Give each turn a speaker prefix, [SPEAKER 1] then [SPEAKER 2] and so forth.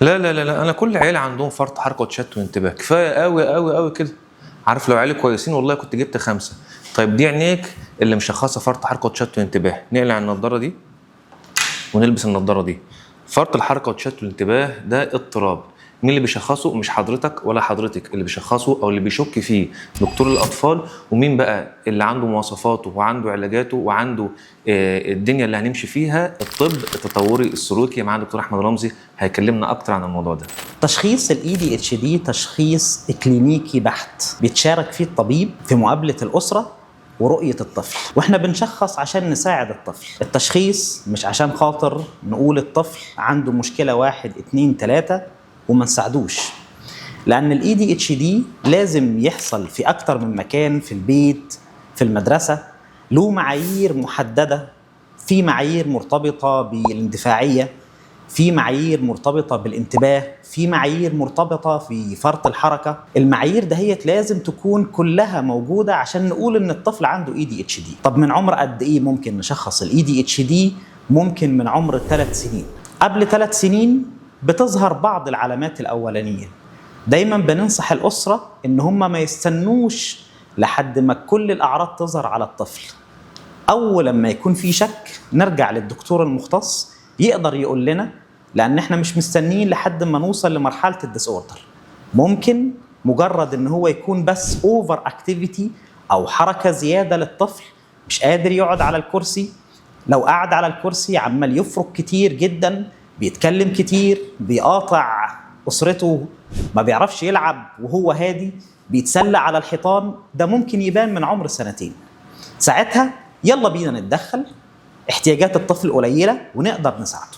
[SPEAKER 1] لا لا لا لا، انا كل عيالي عندهم فرط حركه وتشتت وانتباه، كفايه قوي قوي قوي كده. عارف لو عيالي كويسين والله كنت جبت 5. طيب دي عينيك اللي مشخصه فرط حركه وتشتت وانتباه، نقلع النضاره دي ونلبس النضاره دي. فرط الحركه وتشتت الانتباه ده اضطراب. مين اللي بيشخصه؟ مش حضرتك ولا حضرتك، اللي بيشخصه او اللي بيشك فيه دكتور الاطفال. ومين بقى اللي عنده مواصفاته وعنده علاجاته وعنده الدنيا اللي هنمشي فيها؟ الطب التطوري السلوكي مع دكتور احمد رمزي، هيكلمنا اكتر عن الموضوع ده.
[SPEAKER 2] تشخيص ال ADHD تشخيص كلينيكي بحت، بيتشارك فيه الطبيب في مقابلة الأسرة ورؤية الطفل، واحنا بنشخص عشان نساعد الطفل. التشخيص مش عشان خاطر نقول الطفل عنده مشكلة 1 2 3 وما نساعدوش، لأن ال ADHD لازم يحصل في أكتر من مكان، في البيت، في المدرسة، له معايير محددة. في معايير مرتبطة بالاندفاعية، في معايير مرتبطة بالانتباه، في معايير مرتبطة في فرط الحركة. المعايير دهيت لازم تكون كلها موجودة عشان نقول ان الطفل عنده ADHD. طب من عمر قد ايه ممكن نشخص ال ADHD؟ ممكن من عمر 3 سنين. قبل 3 سنين بتظهر بعض العلامات الأولانية. دايما بننصح الأسرة ان هم ما يستنوش لحد ما كل الأعراض تظهر على الطفل. أول لما يكون في شك نرجع للدكتور المختص يقدر يقول لنا، لأن احنا مش مستنيين لحد ما نوصل لمرحلة الديس اوردر. ممكن مجرد ان هو يكون بس اوفر اكتيفيتي او حركة زيادة للطفل، مش قادر يقعد على الكرسي. لو قعد على الكرسي عمال يفرك كتير جدا، بيتكلم كتير، بيقاطع أسرته، ما بيعرفش يلعب وهو هادي، بيتسلى على الحيطان. ده ممكن يبان من عمر 2 سنين. ساعتها يلا بينا نتدخل، احتياجات الطفل قليلة ونقدر نساعده.